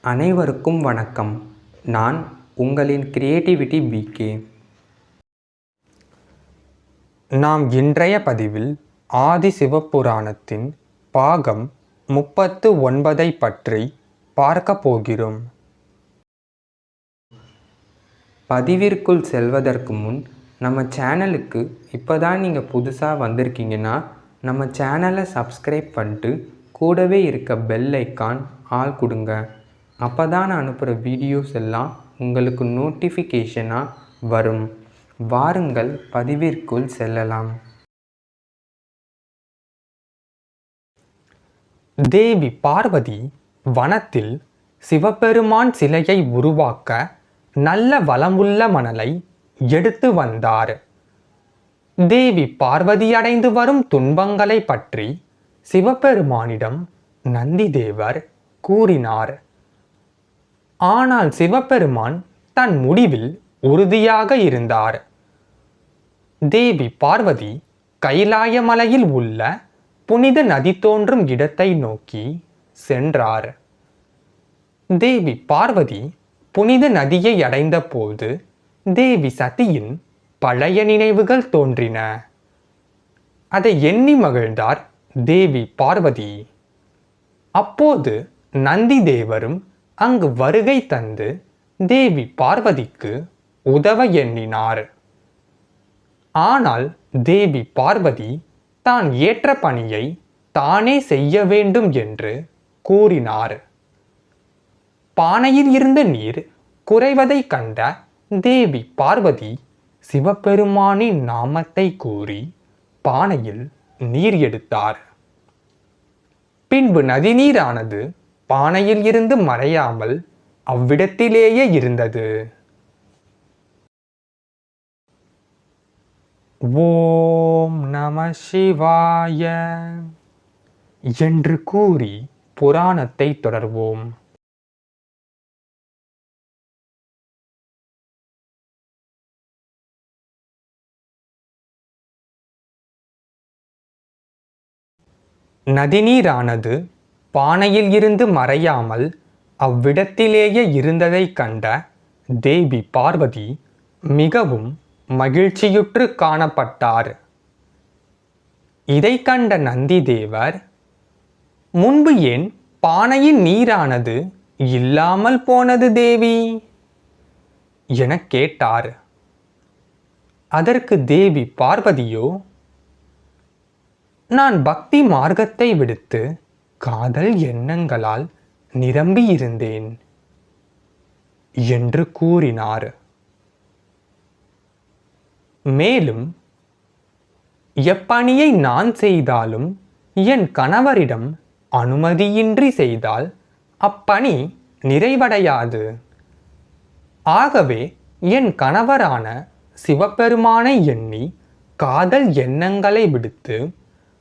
அனைவருக்கும் வணக்கம். நான் உங்களின் கிரியேட்டிவிட்டி பிகே. நாம் இன்றைய பதிவில் ஆதி சிவபுராணத்தின் பாகம் 39 பற்றி பார்க்க போகிறோம். பதிவிற்குள் செல்வதற்கு முன் நம்ம சேனலுக்கு இப்போதான் நீங்கள் புதுசாக வந்திருக்கீங்கன்னா நம்ம சேனலை சப்ஸ்கிரைப் பண்ணிட்டு கூடவே இருக்க பெல் ஐக்கான் ஆல் கொடுங்க. அப்போ தான் நான் அனுப்புகிற வீடியோஸ் எல்லாம் உங்களுக்கு நோட்டிஃபிகேஷனாக வரும். வாருங்கள் பதிவிற்குள் செல்லலாம். தேவி பார்வதி வனத்தில் சிவபெருமான் சிலையை உருவாக்க நல்ல வளமுள்ள மணலை எடுத்து வந்தார். தேவி பார்வதி அடைந்து வரும் துன்பங்களை பற்றி சிவபெருமானிடம் நந்திதேவர் கூறினார். ஆனால் சிவபெருமான் தன் முடிவில் உறுதியாக இருந்தார். தேவி பார்வதி கைலாய மலையில் உள்ள புனித நதி தோன்றும் இடத்தை நோக்கி சென்றார். தேவி பார்வதி புனித நதியை அடைந்த போது தேவி சதியின் பழைய நினைவுகள் தோன்றின. அதை எண்ணி மகிழ்ந்தார் தேவி பார்வதி. அப்போது நந்தி தேவரும் அங்கு வருகை தந்து தேவி பார்வதிக்கு உதவ எண்ணினார். ஆனால் தேவி பார்வதி தான் ஏற்ற பணியை தானே செய்ய வேண்டும் என்று கூறினார். பானையில் இருந்த நீர் குறைவதை கண்ட தேவி பார்வதி சிவபெருமானின் நாமத்தை கூறி பானையில் நீர் எடுத்தார். பின்பு நதிநீரானது பானையில் இருந்து மறையாமல் அவ்விடத்திலேயே இருந்தது. ஓம் நம சிவாய என்று கூறி புராணத்தை தொடர்வோம். நதிநீரானது பானையில் இருந்து மறையாமல் அவ்விடத்திலேயே இருந்ததை கண்ட தேவி பார்வதி மிகவும் மகிழ்ச்சியுற்று காணப்பட்டார். இதை கண்ட நந்திதேவர், முன்பு ஏன் பானையின் நீரானது இல்லாமல் போனது தேவி என கேட்டார். அதற்கு தேவி பார்வதியோ, நான் பக்தி மார்க்கத்தை விடுத்து காதல் எண்ணங்களால் நிரம்பி இருந்தேன் என்று கூறினார். மேலும், எப்பணியை நான் செய்தாலும் என் கணவரிடம் அனுமதியின்றி செய்தால் அப்பணி நிறைவடையாது. ஆகவே என் கணவரான சிவபெருமானை எண்ணி காதல் எண்ணங்களை விடுத்து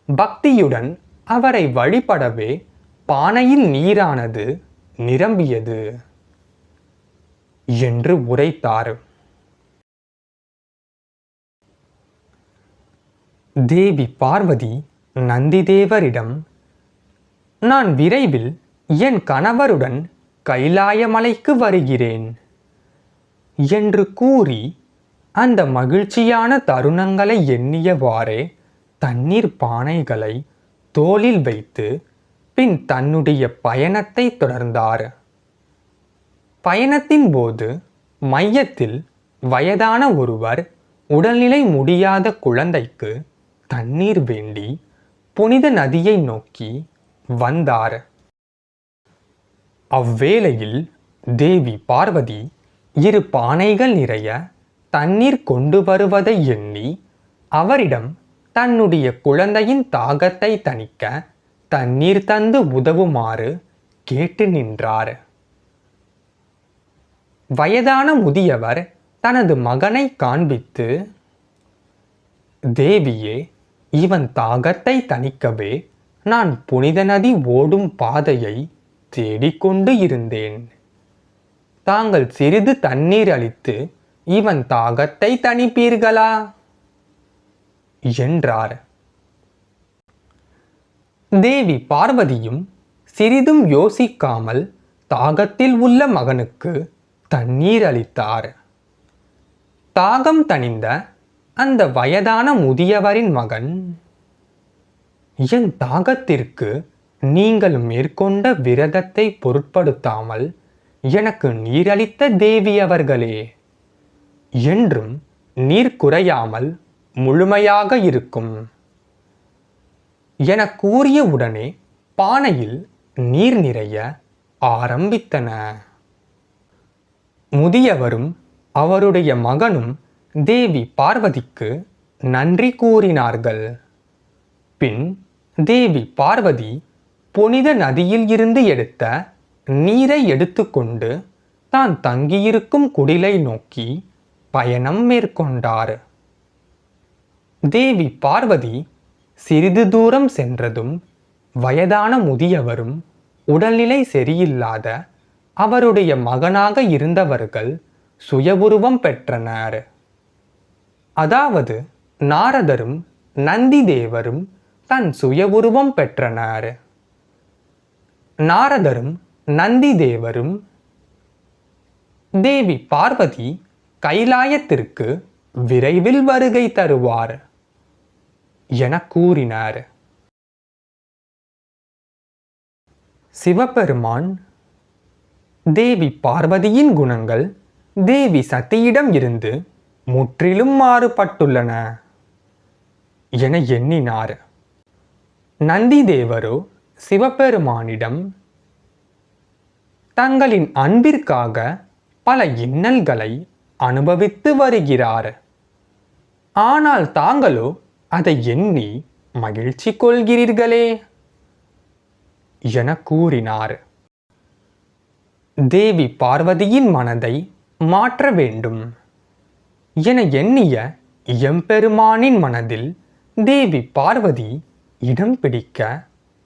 பக்தியுடன் அவரை வழிபடவே பானையில் நீரானது நிரம்பியது என்று உரைத்தார். தேவி பார்வதி நந்திதேவரிடம், நான் விரைவில் என் கணவருடன் கைலாய மலைக்கு வருகிறேன் என்று கூறி அந்த மகிழ்ச்சியான தருணங்களை எண்ணியவாறே தண்ணீர் பானைகளை தோளில் வைத்து பின் தன்னுடைய பயணத்தை தொடர்ந்தார். பயணத்தின் போது மையத்தில் வயதான ஒருவர் உடல்நிலை முடியாத குழந்தைக்கு தண்ணீர் வேண்டி புனித நதியை நோக்கி வந்தார். அவ்வேளையில் தேவி பார்வதி 2 பானைகள் நிறைய தண்ணீர் கொண்டு வருவதை எண்ணி அவரிடம் தன்னுடைய குழந்தையின் தாகத்தை தணிக்க தண்ணீர் தந்து உதவுமாறு கேட்டு நின்றார். வயதான முதியவர் தனது மகனை காண்பித்து, தேவியே, இவன் தாகத்தை தணிக்கவே நான் புனித நதி ஓடும் பாதையை தேடிக்கொண்டு இருந்தேன். தாங்கள் சிறிது தண்ணீர் அளித்து இவன் தாகத்தை தணிப்பீர்களா என்றார். தேவி பார்வதியும் சிறிதும் யோசிக்காமல் தாகத்தில் உள்ள மகனுக்கு தண்ணீர் அளித்தார். தாகம் தணிந்த அந்த வயதான முதியவரின் மகன், என் தாகத்திற்கு நீங்கள் மேற்கொண்ட விரதத்தை பொருட்படுத்தாமல் எனக்கு நீரளித்த தேவி அவர்களே, என்றும் நீர் குறையாமல் முழுமையாக இருக்கும் என கூறிய உடனே பானையில் நீர் நிறைய ஆரம்பித்தன. முதியவரும் அவருடைய மகனும் தேவி பார்வதிக்கு நன்றி கூறினார்கள். பின் தேவி பார்வதி புனித நதியில் இருந்து எடுத்த நீரை எடுத்துக்கொண்டு தான் தங்கியிருக்கும் குடிலை நோக்கி பயணம் மேற்கொண்டார். தேவி பார்வதி சிறிது தூரம் சென்றதும் வயதான முதியவரும் உடல்நிலை சரியில்லாத அவருடைய மகனாக இருந்தவர்கள் சுய உருவம் பெற்றனர். அதாவது நாரதரும் நந்தி தேவரும் தன் சுய உருவம் பெற்றனர். நாரதரும் நந்தி தேவரும் தேவி பார்வதி கைலாயத்திற்கு விரைவில் வருகை தருவார் என கூறினார். சிவபெருமான், தேவி பார்வதியின் குணங்கள் தேவி சதியிடம் இருந்து முற்றிலும் மாறுபட்டுள்ளன என எண்ணினார். நந்தி தேவரோ சிவபெருமானிடம் தங்களின் அன்பிற்காக பல இன்னல்களை அனுபவித்து வருகிறார். ஆனால் தாங்களோ அதை எண்ணி மகிழ்ச்சி கொள்கிறீர்களே என கூறினார். தேவி பார்வதியின் மனதை மாற்ற வேண்டும் என எண்ணிய எம்பெருமானின் மனதில் தேவி பார்வதி இடம் பிடிக்க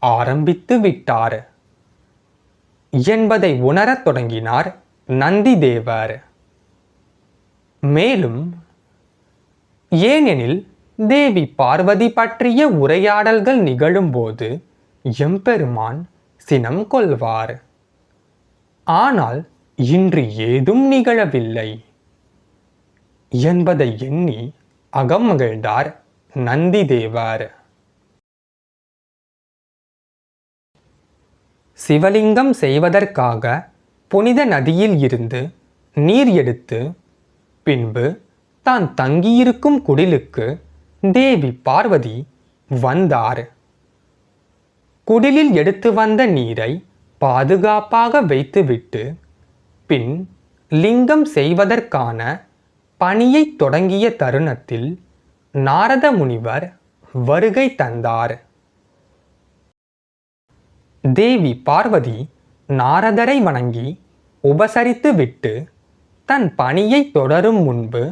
ஆரம்பித்து விட்டார் என்பதை உணரத் தொடங்கினார் நந்தி தேவர். மேலும், ஏனெனில் தேவி பார்வதி பற்றிய உரையாடல்கள் நிகழும்போது எம்பெருமான் சினம் கொள்வார். ஆனால் இன்று ஏதும் நிகழவில்லை என்பதை எண்ணி அகம் மகிழ்ந்தார் நந்தி தேவர். சிவலிங்கம் செய்வதற்காக புனித நதியில் இருந்து நீர் எடுத்து பின்பு தான் தங்கியிருக்கும் குடிலுக்கு தேவி பார்வதி வந்தார். குடிலில் எடுத்து வந்த நீரை பாதுகாப்பாக வைத்துவிட்டு பின் லிங்கம் செய்வதற்கான பணியை தொடங்கிய தருணத்தில் நாரத முனிவர் வருகை தந்தார். தேவி பார்வதி நாரதரை வணங்கி உபசரித்து விட்டு தன் பணியை தொடரும் முன்பு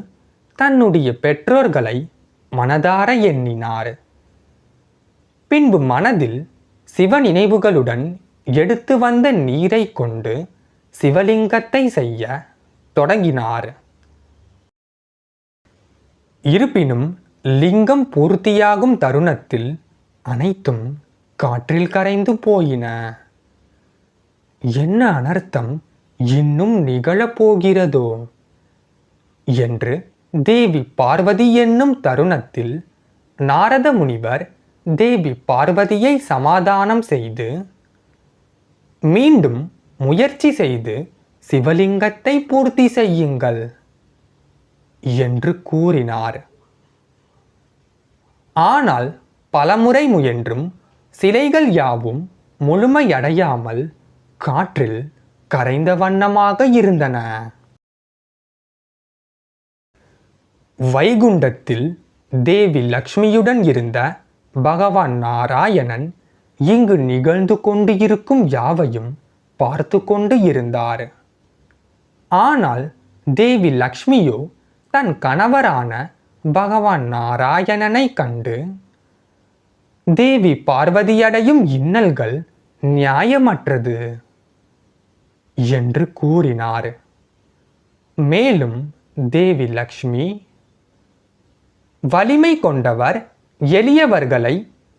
தன்னுடைய பெற்றோர்களை மனதார எண்ணினார். பின்பு மனதில் சிவ நினைவுகளுடன் எடுத்து வந்த நீரை கொண்டு சிவலிங்கத்தை செய்ய தொடங்கினார். இருப்பினும் லிங்கம் பூர்த்தியாகும் தருணத்தில் அனைத்தும் காற்றில் கரைந்து போயின. என்ன அனர்த்தம் இன்னும் நிகழப்போகிறதோ என்று தேவி பார்வதி என்னும் தருணத்தில் நாரத முனிவர் தேவி பார்வதியை சமாதானம் செய்து மீண்டும் முயற்சி செய்து சிவலிங்கத்தை பூர்த்தி செய்யுங்கள் என்று கூறினார். ஆனால் பலமுறை முயன்றும் சிலைகள் யாவும் முழுமையடையாமல் காற்றில் கரைந்த வண்ணமாக இருந்தன. வைகுண்டத்தில் தேவி லக்ஷ்மியுடன் இருந்த பகவான் நாராயணன் இங்கு நிகழ்ந்து கொண்டு இருக்கும் யாவையும் பார்த்து கொண்டு இருந்தார். ஆனால் தேவி லக்ஷ்மியோ தன் கணவரான பகவான் நாராயணனை கண்டு தேவி பார்வதியடையும் இன்னல்கள் நியாயமற்றது என்று கூறினார். மேலும் தேவி லக்ஷ்மி, வலிமை கொண்டவர் எளியவர்களை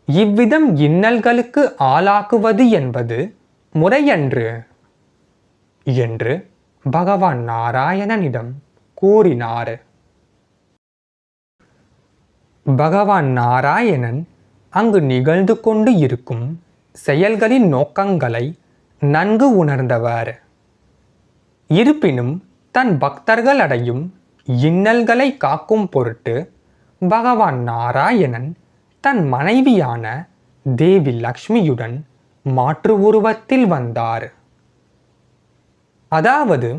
இவ்விதம் இன்னல்களுக்கு ஆளாக்குவது என்பது முறையன்று என்று பகவான் நாராயணனிடம் கூறினார். பகவான் நாராயணன் அங்கு நிகழ்ந்து கொண்டு இருக்கும் செயல்களின் நோக்கங்களை நன்கு உணர்ந்தவர். இருப்பினும் தன் பக்தர்கள் அடையும் இன்னல்களை காக்கும் பொருட்டு பகவான் நாராயணன் தன் மனைவியான தேவி லக்ஷ்மியுடன் மாற்று உருவத்தில் வந்தார். அதாவது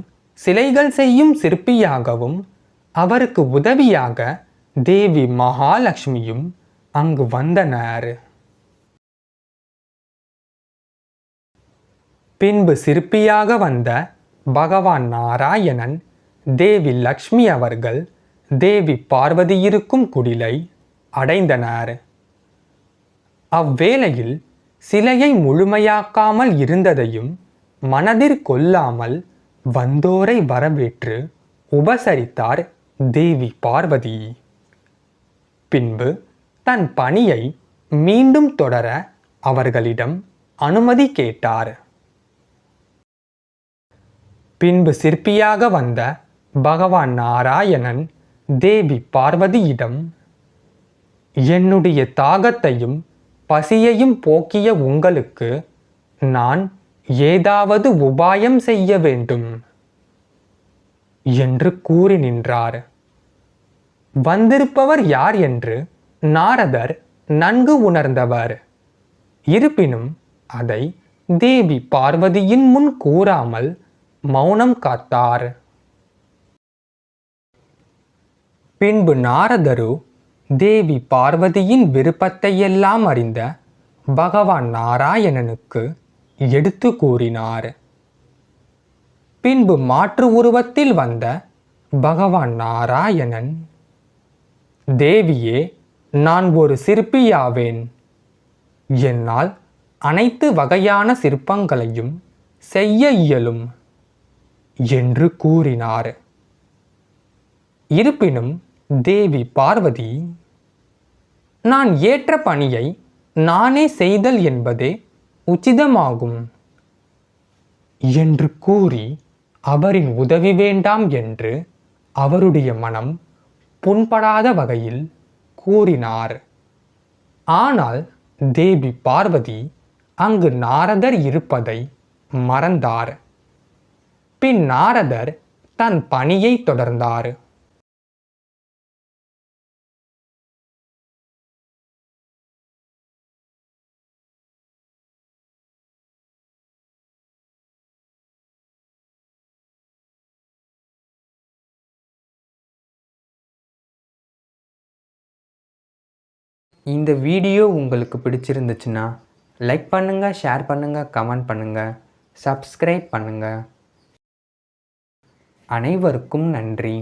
சிலைகள் செய்யும் சிற்பியாகவும் அவருக்கு உதவியாக தேவி மகாலட்சுமியும் அங்கு வந்தனர். பின்பு சிற்பியாக வந்த பகவான் நாராயணன் தேவி லக்ஷ்மி அவர்கள் தேவி பார்வதி இருக்கும் குடிலை அடைந்தனர். அவ்வேளையில் சிலையை முழுமையாக்காமல் இருந்ததையும் மனதிற்கொள்ளாமல் வந்தோரை வரவேற்று உபசரித்தார் தேவி பார்வதி. பின்பு தன் பணியை மீண்டும் தொடர அவர்களிடம் அனுமதி கேட்டார். பின்பு சிற்பியாக வந்த பகவான் நாராயணன் தேவி பார்வதியிடம், என்னுடைய தாகத்தையும் பசியையும் போக்கிய உங்களுக்கு நான் ஏதாவது உபாயம் செய்ய வேண்டும் என்று கூறி நின்றார். வந்திருப்பவர் யார் என்று நாரதர் நன்கு உணர்ந்தவர். இருப்பினும் அதை தேவி பார்வதியின் முன் கூறாமல் மௌனம் காத்தார். பின்பு நாரதரு தேவி பார்வதியின் விருப்பத்தையெல்லாம் அறிந்த பகவான் நாராயணனுக்கு எடுத்து கூறினார். பின்பு மாற்று உருவத்தில் வந்த பகவான் நாராயணன், தேவியே, நான் ஒரு சிற்பியாவேன். என்னால் அனைத்து வகையான சிற்பங்களையும் செய்ய இயலும் என்று கூறினார். இருப்பினும் தேவி பார்வதி, நான் ஏற்ற பணியை நானே செய்தல் என்பதே உச்சிதமாகும் என்று கூறி அவரின் உதவி வேண்டாம் என்று அவருடைய மனம் புண்படாத வகையில் கூறினார். ஆனால் தேவி பார்வதி அங்கு நாரதர் இருப்பதை மறந்தார். பின் நாரதர் தன் பணியை தொடர்ந்தார். இந்த வீடியோ உங்களுக்கு பிடிச்சிருந்துச்சுன்னா லைக் பண்ணுங்கள், ஷேர் பண்ணுங்கள், கமெண்ட் பண்ணுங்கள், சப்ஸ்கிரைப் பண்ணுங்கள். அனைவருக்கும் நன்றி.